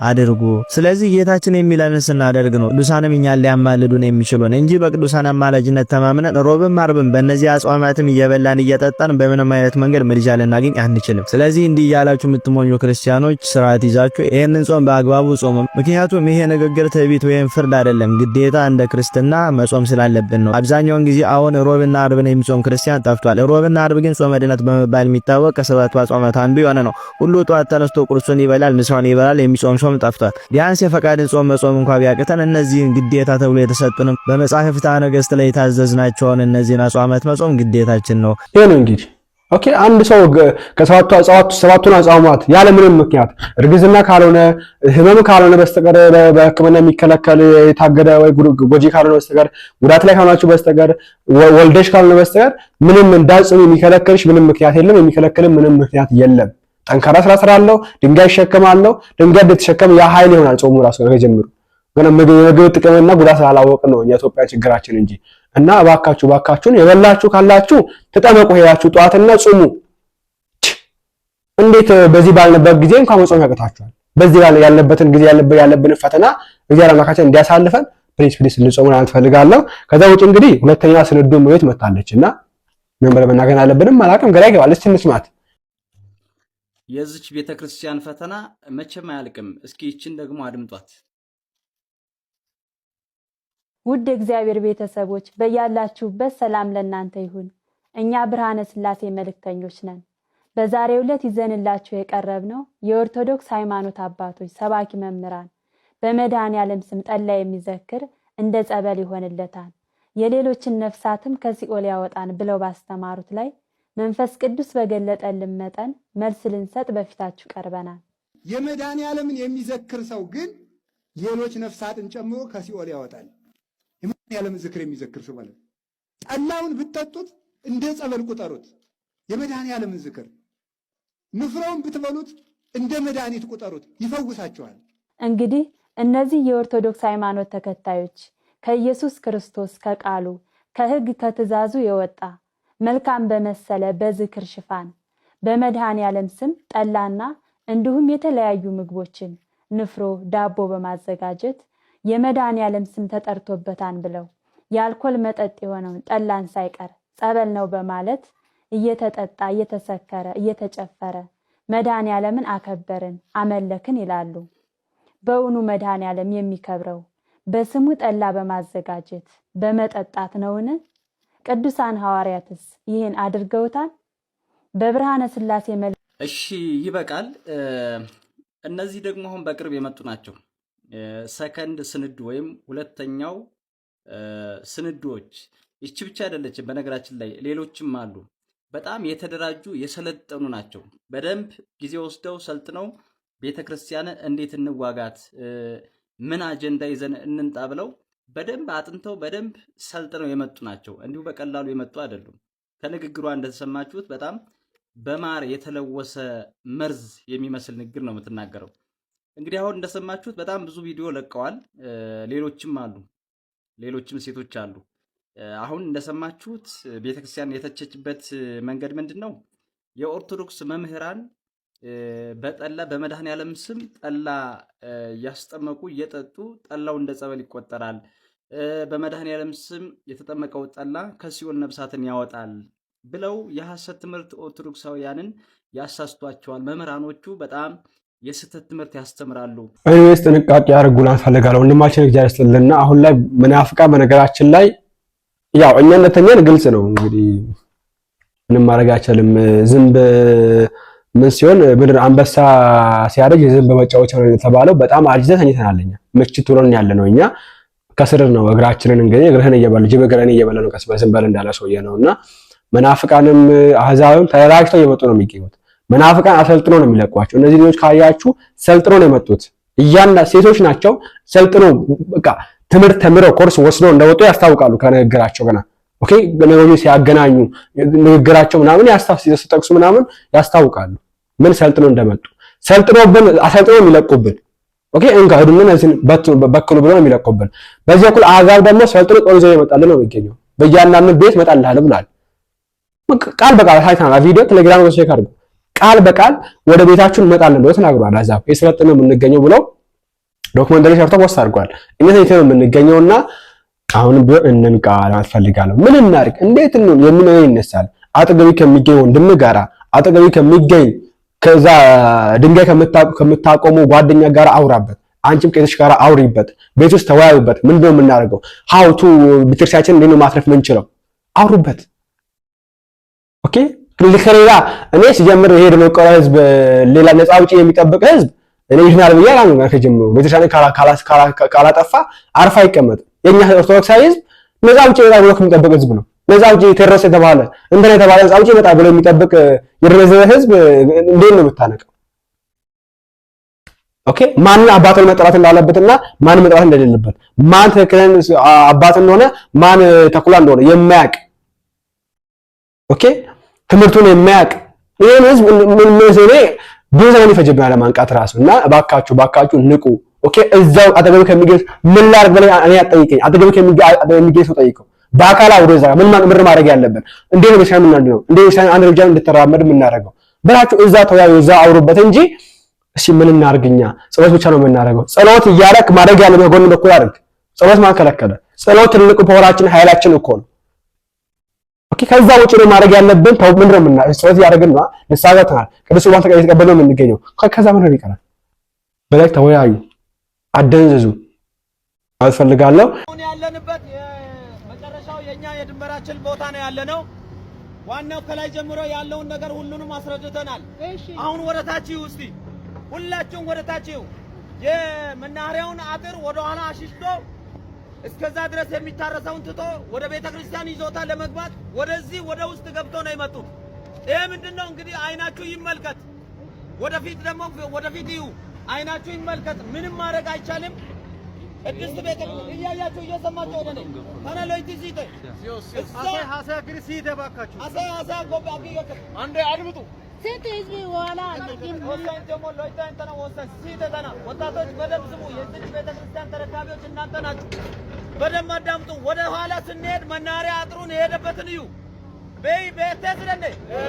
አድርጉ። ስለዚህ ጌታችን የሚለንን ስናደርግ ነው ቅዱሳንም እኛን ሊያማልዱን የሚችሉን እንጂ በቅዱሳን አማላጅነት ተማምነን ሮብም አርብም በእነዚህ አጽዋማትም እየበላን እየጠጣን በምንም አይነት መንገድ ምልጃ ልናገኝ አንችልም። ስለዚህ እንዲህ እያላችሁ የምትሞኙ ክርስቲያኖች ስርዓት ይዛችሁ ይህንን ጾም በአግባቡ ጾሙ። ምክንያቱም ይሄ ንግግር ትዕቢት ወይም ፍርድ አይደለም፣ ግዴታ እንደ ክርስትና መጾም ስላለብን ነው። አብዛኛውን ጊዜ አሁን ሮብና አርብን የሚጾም ክርስቲያን ጠፍቷል። ሮብና አርብ ግን ጾመ ድነት በመባል የሚታወቅ ከሰባቱ አጽዋማት አንዱ የሆነ ነው። ሁሉ ጠዋት ተነስቶ ቁርሱን ይበላል፣ ምሳውን ይበላል፣ የሚጾም ጾም ጠፍቷል። ቢያንስ የፈቃድን ጾም መጾም እንኳን ቢያቅተን እነዚህን ግዴታ ተብሎ የተሰጡንም በመጽሐፍተ ነገሥት ላይ የታዘዝናቸውን እነዚህን አጽዋማት መጾም ግዴታችን ነው። ይሄ ነው እንግዲህ ኦኬ። አንድ ሰው ሰባቱን አጽዋማት ያለ ምንም ምክንያት እርግዝና ካልሆነ ህመም ካልሆነ በስተቀር በሕክምና የሚከለከል የታገደ ወይ ጎጂ ካልሆነ በስተቀር ጉዳት ላይ ካልሆናችሁ በስተቀር ወልደሽ ካልሆነ በስተቀር ምንም እንዳጽም የሚከለክልሽ ምንም ምክንያት የለም። የሚከለክልም ምንም ምክንያት የለም። ጠንካራ ስራ ስራለው ድንጋይ ይሸከማለው። ድንጋይ እንደተሸከመ ያ ኃይል ይሆናል። ጾሙ ራሱ ከጀምሩ ገና ምግብ ጥቅምና ጉዳት ስላላወቅን ነው የኢትዮጵያ ችግራችን እንጂ። እና እባካችሁን የበላችሁ ካላችሁ ተጠመቁ፣ ሄዳችሁ ጧትና ጾሙ። እንዴት በዚህ ባልነበር ጊዜ እንኳን መጾም ያቀታችኋል? በዚህ ያልነበትን ጊዜ ያለብን ፈተና እግዚአብሔር አምላካችን እንዲያሳልፈን ፕሊስ ልጾሙ ማለት ፈልጋለሁ። ከዛ ውጭ እንግዲህ ሁለተኛ ስንዱ እመቤት መጣለችና ምን ብለን መናገር አለብንም አላውቅም፣ ግራ ይገባል። እስቲ እንስማት። የዚች ቤተክርስቲያን ፈተና መቼም አያልቅም። እስኪ ይችን ደግሞ አድምጧት። ውድ እግዚአብሔር ቤተሰቦች በያላችሁበት ሰላም ለእናንተ ይሁን። እኛ ብርሃነ ሥላሴ መልእክተኞች ነን። በዛሬው ዕለት ይዘንላችሁ የቀረብነው የኦርቶዶክስ ሃይማኖት አባቶች ሰባኪ መምህራን በመድኃኔዓለም ስም ጠላ የሚዘክር እንደ ጸበል ይሆንለታል፣ የሌሎችን ነፍሳትም ከሲኦል ያወጣን ብለው ባስተማሩት ላይ መንፈስ ቅዱስ በገለጠልን መጠን መልስ ልንሰጥ በፊታችሁ ቀርበናል። የመድኃኔዓለምን የሚዘክር ሰው ግን ሌሎች ነፍሳትን ጨምሮ ከሲኦል ያወጣል። የመድኃኔዓለምን ዝክር የሚዘክር ሰው ማለት ጠላውን ብትጠጡት እንደ ጸበል ቁጠሩት። የመድኃኔዓለምን ዝክር ንፍሮውን ብትበሉት እንደ መድኃኒት ቁጠሩት፣ ይፈውሳችኋል። እንግዲህ እነዚህ የኦርቶዶክስ ሃይማኖት ተከታዮች ከኢየሱስ ክርስቶስ ከቃሉ ከሕግ ከትእዛዙ የወጣ መልካም በመሰለ በዝክር ሽፋን በመድኃኔዓለም ስም ጠላና እንዲሁም የተለያዩ ምግቦችን ንፍሮ፣ ዳቦ በማዘጋጀት የመድኃኔዓለም ስም ተጠርቶበታን ብለው የአልኮል መጠጥ የሆነውን ጠላን ሳይቀር ጸበል ነው በማለት እየተጠጣ እየተሰከረ እየተጨፈረ መድኃኔዓለምን አከበርን አመለክን ይላሉ። በእውኑ መድኃኔዓለም የሚከብረው በስሙ ጠላ በማዘጋጀት በመጠጣት ነውን? ቅዱሳን ሐዋርያትስ ይህን አድርገውታል? በብርሃነ ሥላሴ እሺ ይበቃል። እነዚህ ደግሞ አሁን በቅርብ የመጡ ናቸው። ሰከንድ ስንዱ ወይም ሁለተኛው ስንዶች። ይቺ ብቻ አይደለችም፣ በነገራችን ላይ ሌሎችም አሉ። በጣም የተደራጁ የሰለጠኑ ናቸው። በደንብ ጊዜ ወስደው ሰልጥነው ቤተክርስቲያን እንዴት እንዋጋት፣ ምን አጀንዳ ይዘን እንንጣ ብለው በደንብ አጥንተው በደንብ ሰልጥነው የመጡ ናቸው። እንዲሁ በቀላሉ የመጡ አይደሉም። ከንግግሯ እንደተሰማችሁት በጣም በማር የተለወሰ መርዝ የሚመስል ንግግር ነው የምትናገረው። እንግዲህ አሁን እንደሰማችሁት በጣም ብዙ ቪዲዮ ለቀዋል። ሌሎችም አሉ፣ ሌሎችም ሴቶች አሉ። አሁን እንደሰማችሁት ቤተክርስቲያን የተቸችበት መንገድ ምንድን ነው? የኦርቶዶክስ መምህራን በጠላ በመድኃኔዓለም ስም ጠላ እያስጠመቁ እየጠጡ ጠላው እንደ ጸበል ይቆጠራል፣ በመድኃኔዓለም ስም የተጠመቀው ጠላ ከሲኦል ነፍሳትን ያወጣል ብለው የሐሰት ትምህርት ኦርቶዶክሳውያንን ያሳስቷቸዋል። መምህራኖቹ በጣም የስህተት ትምህርት ያስተምራሉ። እኔስ ጥንቃቄ ያደርጉላን ፈልጋለሁ። ወንድማችን እግዚአብሔር ይስጥልና። አሁን ላይ መናፍቃ በነገራችን ላይ ያው እኛ እንደተኛን ግልጽ ነው። እንግዲህ ምንም ማድረግ አይቻልም። ዝንብ ምን ሲሆን ምድር አንበሳ ሲያረጅ ዝንብ መጫወቻ ነው የተባለው። በጣም አርጅተን ተኝተናል። እኛ ምችት ብሎን ያለ ነው። እኛ ከስር ነው እግራችንን እንግዲህ እግርህን እየበሉ ጅብ እግርህን እየበለ ነው ከስበ ዝንበል እንዳለ ሰውዬ ነውና መናፍቃንም አህዛብም ተደራጅተው እየመጡ ነው የሚገኙት። መናፍቃን አሰልጥነው ነው የሚለቋቸው። እነዚህ ልጆች ካያችሁ ሰልጥነው ነው የመጡት። ሴቶች ናቸው። ሰልጥነው በቃ ትምህርት ተምረው ኮርስ ወስደው እንደወጡ ያስታውቃሉ ከንግግራቸው ገና። ኦኬ ነገሮች ሲያገናኙ ንግግራቸው ምናምን ሲጠቅሱ ምናምን ያስታውቃሉ ምን ሰልጥነው እንደመጡ። አሰልጥነው የሚለቁብን ኦኬ እንጋዱን እነዚህ በክሉ ብለው የሚለቁብን። በዚህ በኩል አሕዛብ ደግሞ ሰልጥነው ጦር ይዘው ይመጣሉ ነው የሚገኘው። በእያንዳንዱ ቤት እመጣልሃለሁ ብሏል። ቃል በቃል ታይተናል። ቪዲዮ ቴሌግራም ላይ ቼክ አድርጉ። ቃል በቃል ወደ ቤታችሁ እንመጣለን ብለው ተናግሯል። አሕዛብ የሰለጠነው የምንገኘው ብለው ዶክመንተሪ ሰርተው ፖስት አድርጓል። እኛ ነው የምንገኘውና አሁንም ቢሆን እንንቃ ማለት ፈልጋለሁ። ምን እናድርግ እንዴት ነው የሚለው ይነሳል። አጠገቢ ከሚገኝ ወንድም ጋራ አጠገቢ ከሚገኝ ከዛ ድንጋይ ከምታቆሙ ጓደኛ ጋር አውራበት። አንቺም ከእሱ ጋር አውሪበት። ቤት ውስጥ ተወያዩበት። ምንድነው የምናደርገው? ሀውቱ ቤተክርስቲያችን እንዴት ነው ማትረፍ ምንችለው? አውሩበት። ኦኬ ከሌላ እኔ ሲጀምር ይሄ ደግሞ ቀራ ህዝብ ሌላ ነፃ አውጪ የሚጠብቅ ህዝብ እኔ ይህናል ብዬ አላምንም። ከጀምሮ ቤተክርስቲያን ካላጠፋ አርፋ አይቀመጥ። የኛ ኦርቶዶክሳዊ ህዝብ ነፃ አውጪ ይመጣ ብሎ የሚጠብቅ ህዝብ ነው። ነፃ አውጪ ቴሮስ የተባለ እንትን የተባለ ነፃ አውጪ ይመጣ ብሎ የሚጠብቅ የረዘበ ህዝብ እንዴት ነው የምታነቀው? ኦኬ ማን አባቱን መጥራት እንዳለበትና ማን መጥራት እንደሌለበት ማን ትክክለኛ አባት እንደሆነ ማን ተኩላ እንደሆነ የማያውቅ ኦኬ ትምህርቱን የማያውቅ ይሄን ህዝብ ምን መሰለ ብዙ ዘመን ይፈጅብናል ለማንቃት ራሱና ባካችሁ ንቁ። ኦኬ እዛው አጠገብ ከሚገኝ ምን ላድርግ ብለህ እኔ አትጠይቀኝ። አጠገብ ከሚገኝ ሰው ጠይቀው። በአካል አውሮ እዛ ምን ማድረግ ያለብን እንዴት ነው በሻም እናድነው እንዴት ነው አንድ እርምጃ እንድትራመድ የምናደርገው ብላችሁ እዛ ተወያዩ፣ እዛ አውሩበት እንጂ እሺ ምን እናርግኛ? ጸሎት ብቻ ነው የምናደርገው። ጸሎት እያረክ ማድረግ ያለብህ በጎን በኩል አድርግ። ጸሎት ማን ከለከለ? ጸሎት ትልቁ ፓወራችን ኃይላችን እኮ ነው። ኦኬ ከዛ ውጪ ነው ማድረግ ያለብን። ተው ምን ነው ምና ጸሎት ያደረግን ነው ለሳጋታል ቅዱስ ቁርባን ተቀበለው ነው የምንገኘው። ከዛ ምን ነው ይቀራል? በላይ ተወያዩ፣ አደንዝዙ አልፈልጋለሁ። አሁን ያለንበት የመጨረሻው የኛ የድንበራችን ቦታ ነው ያለነው። ዋናው ከላይ ጀምሮ ያለውን ነገር ሁሉንም አስረድተናል። አሁን ወደ ታች እስቲ ሁላችሁም ወደ ታች የመናኸሪያውን አጥር ወደ ኋላ አሽሽቶ እስከዛ ድረስ የሚታረሰውን ትቶ ወደ ቤተክርስቲያን ይዞታ ለመግባት ወደዚህ ወደ ውስጥ ገብቶ ነው የመጡት። ይሄ ምንድነው እንግዲህ አይናችሁ ይመልከት፣ ወደፊት ደግሞ ወደፊት ይዩ፣ አይናችሁ ይመልከት። ምንም ማድረግ አይቻልም። ቅድስት ቤተክርስቲያን እያያችሁ እየሰማችሁ ወደ ነው ታናሎይቲ ሲተ አሳ ግሪ ሲተ ባካችሁ አሳ ጎባቂ አንዴ አድምጡ። ሴት ህዝብ በኋላ ወሳኝ ደግሞ ሎይታን ተና ወሳኝ ሲተና ወጣቶች በደንብ ስሙ። የዚህ ቤተክርስቲያን ተረካቢዎች እናንተ ናችሁ። በደንብ አዳምጡ። ወደ ኋላ ስንሄድ መናኸሪያ አጥሩን የሄደበትን እዩ። ቤተስረነ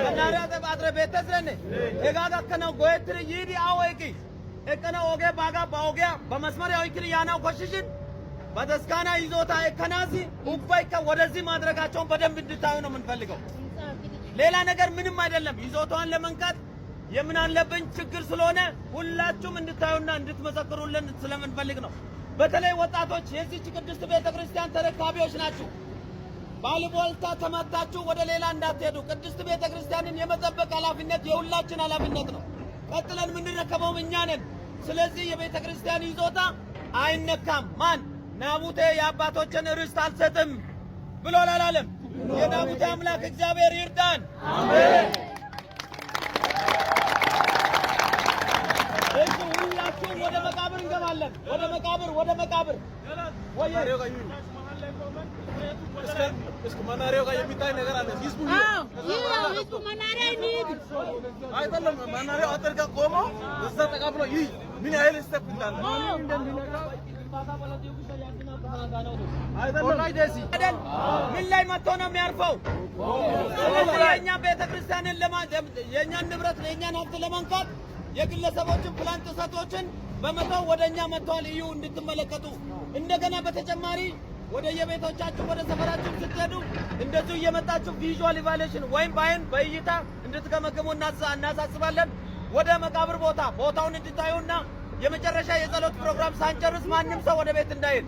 መናኸሪያ አጥረ ቤተስረነ ኤጋጋ ከና ጎይትር ይዲ አወቂ እከና ኦጌ ባጋ ባኦጌያ በመስመሪያው ይክል ያናው ኮሽሽን በተስካና ይዞታ እከናሲ ኡባይካ ወደዚህ ማድረጋቸውን በደንብ እንድታዩ ነው የምንፈልገው። ሌላ ነገር ምንም አይደለም። ይዞታዋን ለመንካት የምን አለብን ችግር ስለሆነ ሁላችሁም እንድታዩና እንድትመሰክሩልን ስለምንፈልግ ነው። በተለይ ወጣቶች የዚህች ቅድስት ቤተክርስቲያን ተረካቢዎች ናችሁ። ባልቦልታ ተመታችሁ ወደ ሌላ እንዳትሄዱ። ቅድስት ቤተክርስቲያንን የመጠበቅ ኃላፊነት የሁላችን ኃላፊነት ነው። ቀጥለን የምንረከበው እኛ ነን። ስለዚህ የቤተክርስቲያን ይዞታ አይነካም። ማን ናቡቴ የአባቶችን ርስት አልሰጥም ብሎ አላለም። የናቡቴ አምላክ እግዚአብሔር ይርዳን። አሜን። እሺ ሁላችሁም ወደ መቃብር እንገባለን። ወደ መቃብር ወይ እስከ መናኸሪያው ጋር የሚታይ ነገር አለ። ህዝቡ ህዝቡ መናኸሪያ ይሄድ አይደለም። መናኸሪያው አጥር ጋር ቆሞ እዛ ተቀብሎ ይህ ምን ያህል ስቴፕ እንዳለ ምን ላይ መጥቶ ነው የሚያርፈው? የእኛ ቤተክርስቲያንን የእኛን ንብረት የእኛን ሀብት ለመንካት የግለሰቦችን ፕላን ጥሰቶችን በመተው ወደኛ መጥተዋል። እዩ እንድትመለከቱ። እንደገና በተጨማሪ ወደ የቤቶቻችሁ ወደ ሰፈራችሁ ስትሄዱ እንደዚሁ እየመጣችሁ ቪዥዋል ኢቫሉዌሽን ወይም በእይታ እንድትገመገሙ እናሳስባለን። ወደ መቃብር ቦታውን እንድታዩና የመጨረሻ የጸሎት ፕሮግራም ሳንጨርስ ማንም ሰው ወደ ቤት እንዳይሄድ።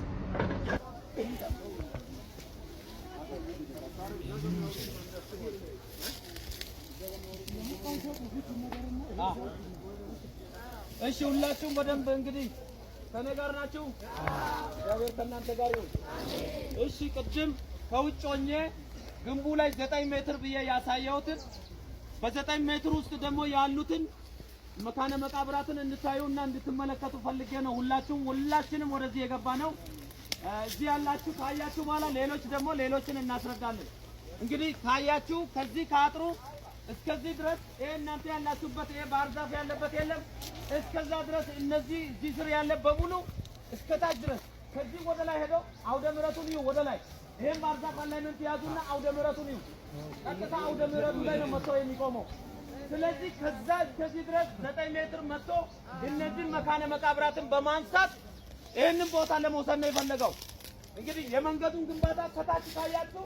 እሺ ሁላችሁም በደንብ እንግዲህ ከኔ ጋር ናችሁ። እግዚአብሔር ከእናንተ ጋር ይሁን። እሺ ቅድም ከውጭ ሆኜ ግንቡ ላይ 9 ሜትር ብዬ ያሳየሁትን በ9 ሜትር ውስጥ ደግሞ ያሉትን መካነ መቃብራትን እንድታዩና እንድትመለከቱ ፈልጌ ነው። ሁላችንም ወደዚህ የገባ ነው። እዚህ ያላችሁ ካያችሁ በኋላ ሌሎችን እናስረዳለን። እንግዲህ ካያችሁ ከዚህ ካጥሩ እስከዚህ ድረስ ይሄ እናንተ ያላችሁበት ይሄ ባህር ዛፍ ያለበት የለም እስከዛ ድረስ እነዚህ እዚህ ስር ያለ በሙሉ እስከታች ድረስ ከዚህ ወደ ላይ ሄዶ አውደ ምሕረቱን ይዩ። ወደ ላይ ይሄን ባህር ዛፍ አላይመንት ያዙና አውደ ምሕረቱን ይዩ። ቀጥታ አውደ ምሕረቱ ላይ ነው መጥቶ የሚቆመው። ስለዚህ ከዛ እስከዚህ ድረስ 9 ሜትር መጥቶ እነዚህ መካነ መቃብራትን በማንሳት ይሄንን ቦታ ለመውሰድ ነው የፈለገው። እንግዲህ የመንገዱን ግንባታ ከታች ካያችሁ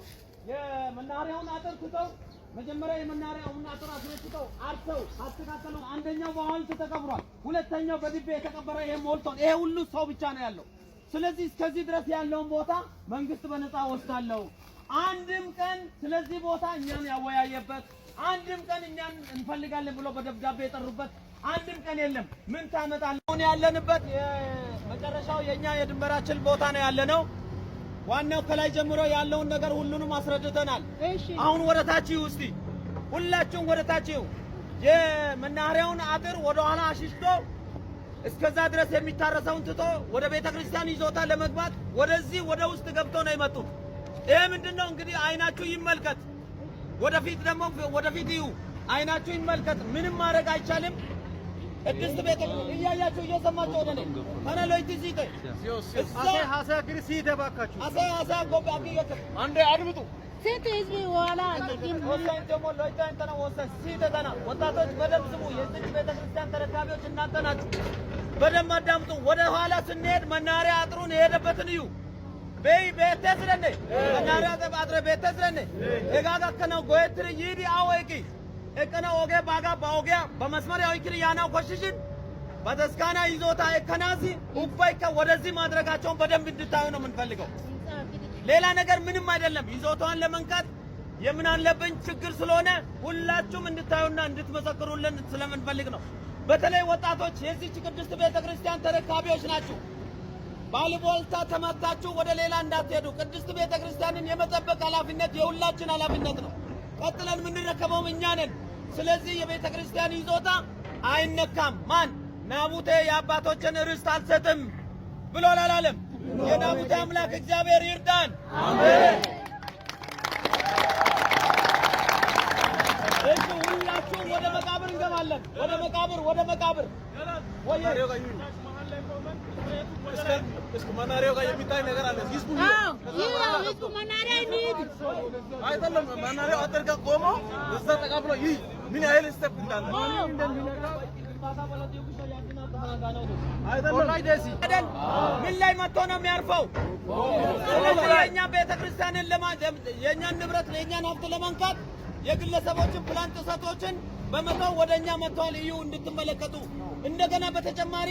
የመናኸሪያውን አጥር ትተው መጀመሪያ የመናኸሪያውን አጥር አስረክተው አርሰው አስተካከሉ። አንደኛው በሐውልት ተቀብሯል፣ ሁለተኛው በድቤ የተቀበረ ይሄ ሞልቷል። ይሄ ሁሉ ሰው ብቻ ነው ያለው። ስለዚህ እስከዚህ ድረስ ያለውን ቦታ መንግስት በነፃ ወስዳለሁ። አንድም ቀን ስለዚህ ቦታ እኛን ያወያየበት አንድም ቀን እኛን እንፈልጋለን ብሎ በደብዳቤ የጠሩበት አንድም ቀን የለም። ምን ታመጣለህ? አሁን ያለንበት የመጨረሻው የኛ የድንበራችን ቦታ ነው ያለነው። ዋናው ከላይ ጀምሮ ያለውን ነገር ሁሉንም አስረድተናል። አሁን ወደታች እስቲ ሁላችሁም ወደታች የመናኸሪያውን አጥር ወደ ኋላ አሽሽቶ እስከዛ ድረስ የሚታረሰውን ትቶ ወደ ቤተክርስቲያን ይዞታ ለመግባት ወደዚህ ወደ ውስጥ ገብቶ ነው የመጡት። ይሄ ምንድነው እንግዲህ አይናችሁ ይመልከት። ወደፊት ደግሞ ወደፊት ይዩ፣ አይናችሁ ይመልከት። ምንም ማድረግ አይቻልም። ቅድስት ቤተ እያያችሁ እየሰማችሁ ወደ ነው አናሎይቲ ሲተ አሳ ክርስቲተ ባካችሁ አሳ ጎባ አግየት አንዴ አድምጡ። ሲተ ህዝብ ወላ ወሳኝ ደግሞ ሎይታን ተና ወሳኝ ሲተ ተና ወጣቶች በደንብ ስሙ። የዚህ ቤተ ክርስቲያን ተረካቢዎች እናንተ ናችሁ። በደንብ አዳምጡ። ወደ ኋላ ስንሄድ መናኸሪያ አጥሩን የሄደበትን እዩ። በይ ቤተስረነ መናኸሪያ አጥረ ቤተስረነ ኤጋጋ ከነው ጎየትር ይዲ አወቂ እከና ኦጌ ባጋ ባኦጌ በመስመር ያውይክሪ ያናው ኮሽሽን በተስካና ይዞታ እከናሲ ኡባይከ ወደዚህ ማድረጋቸውን በደንብ እንድታዩ ነው የምንፈልገው። ሌላ ነገር ምንም አይደለም። ይዞታውን ለመንካት የምን አለብን ችግር ስለሆነ ሁላችሁም እንድታዩና እንድትመሰክሩልን ስለምንፈልግ ነው። በተለይ ወጣቶች የዚህ ቅድስት ቤተክርስቲያን ተረካቢዎች ናችሁ። ባልቦልታ ተመታችሁ ወደ ሌላ እንዳትሄዱ። ቅድስት ቤተክርስቲያንን የመጠበቅ ኃላፊነት የሁላችን ኃላፊነት ነው። ቀጥለን የምንረከበውም እኛ ነን። ስለዚህ የቤተ ክርስቲያን ይዞታ አይነካም። ማን ናቡቴ የአባቶችን ርስት አልሰጥም ብሎ አላለም። የናቡቴ አምላክ እግዚአብሔር ይርዳን። አሜን። እሺ ሁላችሁም ወደ መቃብር እንገባለን። ወደ መቃብር እስከ መናኸሪያው ጋር የሚታይ ነገር አለ። ህዝቡ መናኸሪያ ይሄድ አይደለም። መናኸሪያው አጥር ጋር ቆሞ እዛ ተቀብሎ ይህ ምን ያህል ስቴፕ እንዳለ ምን ላይ መጥቶ ነው የሚያርፈው? ስለዚህ የእኛ ቤተክርስቲያንን የእኛን ንብረት የእኛን ሀብት ለማንካት የግለሰቦችን ፕላን ጥሰቶችን በመተው ወደ እኛ መጥተዋል። እዩ እንድትመለከቱ። እንደገና በተጨማሪ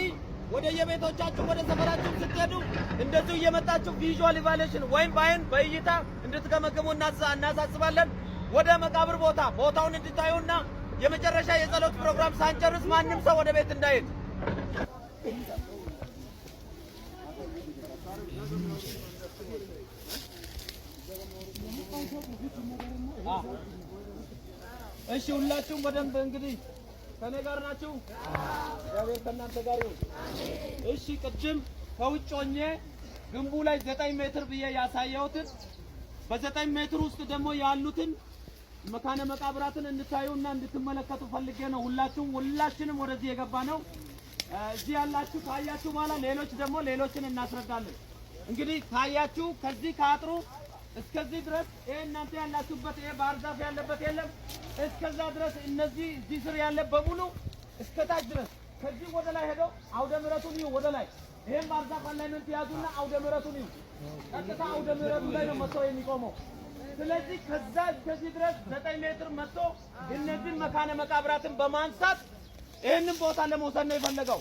ወደ የቤቶቻችሁ ወደ ሰፈራችሁ ስትሄዱ እንደዚሁ እየመጣችሁ ቪዥዋል ኢቫሉዌሽን ወይም በእይታ እንድትገመግሙ እናሳስባለን። ወደ መቃብር ቦታውን እንድታዩና የመጨረሻ የጸሎት ፕሮግራም ሳንጨርስ ማንም ሰው ወደ ቤት እንዳይሄድ። እሺ ሁላችሁም በደንብ እንግዲህ ከኔ ጋር ናችሁ። እግዚአብሔር ከእናንተ ጋር ይሁን። እሺ ቅድም ከውጭ ሆኜ ግንቡ ላይ 9 ሜትር ብዬ ያሳየሁትን በ9 ሜትር ውስጥ ደግሞ ያሉትን መካነ መቃብራትን እንድታዩና እንድትመለከቱ ፈልጌ ነው። ሁላችንም ወደዚህ የገባ ነው። እዚህ ያላችሁ ካያችሁ በኋላ ሌሎችን እናስረዳለን። እንግዲህ ካያችሁ ከዚህ ካጥሩ እስከዚህ ድረስ ይሄ እናንተ ያላችሁበት ይሄ ባህር ዛፍ ያለበት የለም እስከዛ ድረስ እነዚህ እዚህ ስር ያለ በሙሉ እስከታች ድረስ ከዚህ ወደ ላይ ሄዶ አውደ ምሕረቱን ይዩ። ወደ ላይ ይሄን ባህር ዛፍ አላይመንት ያዙና አውደ ምሕረቱን ይዩ። ቀጥታ አውደ ምሕረቱ ላይ ነው መጥቶ የሚቆመው። ስለዚህ ከዛ እስከዚህ ድረስ 9 ሜትር መጥቶ እነዚህን መካነ መቃብራትን በማንሳት ይህንን ቦታ ለመውሰድ ነው የፈለገው።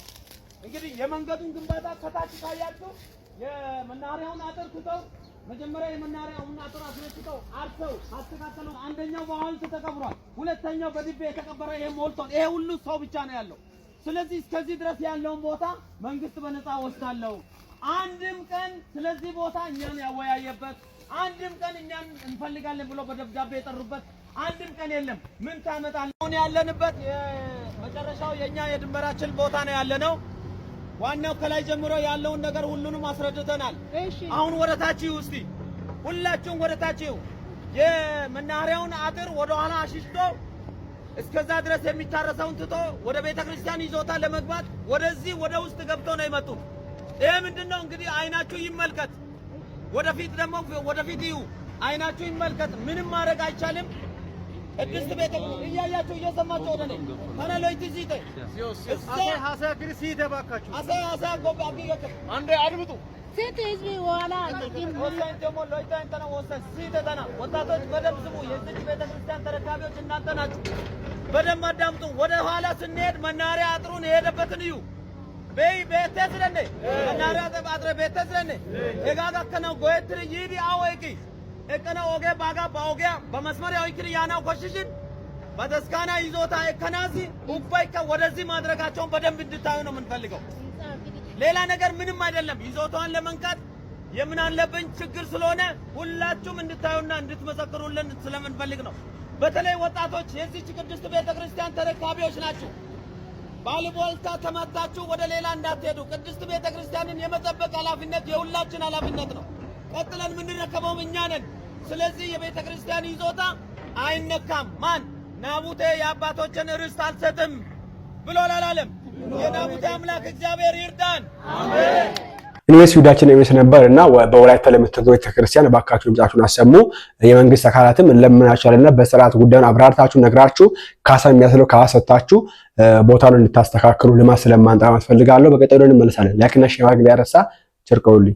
እንግዲህ የመንገዱን ግንባታ ከታች ካያችሁ የመናኸሪያውን አጥር ትተው መጀመሪያ የመናኸሪያውን አጥር አስረክተው አርሰው አስተካከሉ። አንደኛው በሐውልት ተቀብሯል፣ ሁለተኛው በድቤ የተቀበረ ይሄ ሞልቷል። ይሄ ሁሉ ሰው ብቻ ነው ያለው። ስለዚህ እስከዚህ ድረስ ያለውን ቦታ መንግስት በነፃ ወስዳለሁ። አንድም ቀን ስለዚህ ቦታ እኛን ያወያየበት አንድም ቀን እኛን እንፈልጋለን ብሎ በደብዳቤ የጠሩበት አንድም ቀን የለም። ምን ታመጣለህ? አሁን ያለንበት የመጨረሻው የኛ የድንበራችን ቦታ ነው ያለነው። ዋናው ከላይ ጀምሮ ያለውን ነገር ሁሉንም አስረድተናል። አሁን ወደ ታች እስቲ ሁላችሁም ወደ ታች የመናኸሪያውን አጥር ወደ ኋላ አሽሽቶ እስከዛ ድረስ የሚታረሰውን ትቶ ወደ ቤተክርስቲያን ይዞታ ለመግባት ወደዚህ ወደ ውስጥ ገብቶ ነው የመጡት። ይሄ ምንድነው እንግዲህ አይናችሁ ይመልከት። ወደፊት ደግሞ ወደፊት ይዩ፣ አይናችሁ ይመልከት። ምንም ማድረግ አይቻልም። ቅድስት ቤተ እያያችሁ እየሰማችሁ ወደ እኔ ተናሎይቲ ሲተ አሳ ክርስቲተ ባካችሁ አሳ ጎባ አግይገ አንዴ አድምጡ። ሲተ ህዝብ ዋላ ወሰን ደግሞ ሎይታ እንተና ወሰን ሲተ ተና ወጣቶች በደንብ ስሙ። የዚህ ቤተ ክርስቲያን ተረካቢዎች እናንተ ናችሁ። በደንብ አዳምጡ። ወደ ኋላ ስንሄድ መናኸሪያ አጥሩን የሄደበትን እዩ። በይ ቤተስረነ መናኸሪያ አጥረ ቤተስረነ ኤጋጋ ከነው ጎየትር ይዲ አወቂ እከና ኦጌ ባጋ ባኦጌ በመስመር ያው ይክሪ ያናው ኮሽሽን በተስካና ይዞታ እከናሲ ኡባይካ ወደዚህ ማድረጋቸውን በደንብ እንድታዩ ነው የምንፈልገው። ሌላ ነገር ምንም አይደለም። ይዞታዋን ለመንካት የምን አለብን ችግር ስለሆነ ሁላችሁም እንድታዩና እንድትመሰክሩልን ስለምንፈልግ ነው። በተለይ ወጣቶች የዚህ ቅድስት ቤተክርስቲያን ተረካቢዎች ናችሁ። ባልቦልታ ተመታችሁ ወደ ሌላ እንዳትሄዱ። ቅድስት ቤተክርስቲያንን የመጠበቅ ኃላፊነት የሁላችን ኃላፊነት ነው። ቀጥለን የምንረከበው እኛ ነን። ስለዚህ የቤተ ክርስቲያን ይዞታ አይነካም። ማን ናቡቴ የአባቶችን ርስት አልሰጥም ብሎ አላለም። የናቡቴ አምላክ እግዚአብሔር ይርዳን። አሜን። እኔስ ቪዲዮአችን የሚስ ነበርና በወላይታ ለምትገኙ ቤተክርስቲያን ባካችሁ ድምጻችሁን አሰሙ። የመንግስት አካላትም ለምናችኋልና በስርዓት ጉዳዩን አብራርታችሁ ነግራችሁ ካሳ የሚያስለው ካሳ ሰጣችሁ ቦታውን እንድታስተካክሉ ልማት ስለማንጣ ማለት ፈልጋለሁ። በቀጣዩ እንመለሳለን። ላይክና ሼር ማድረግ ያረሳ ቸርቀውልኝ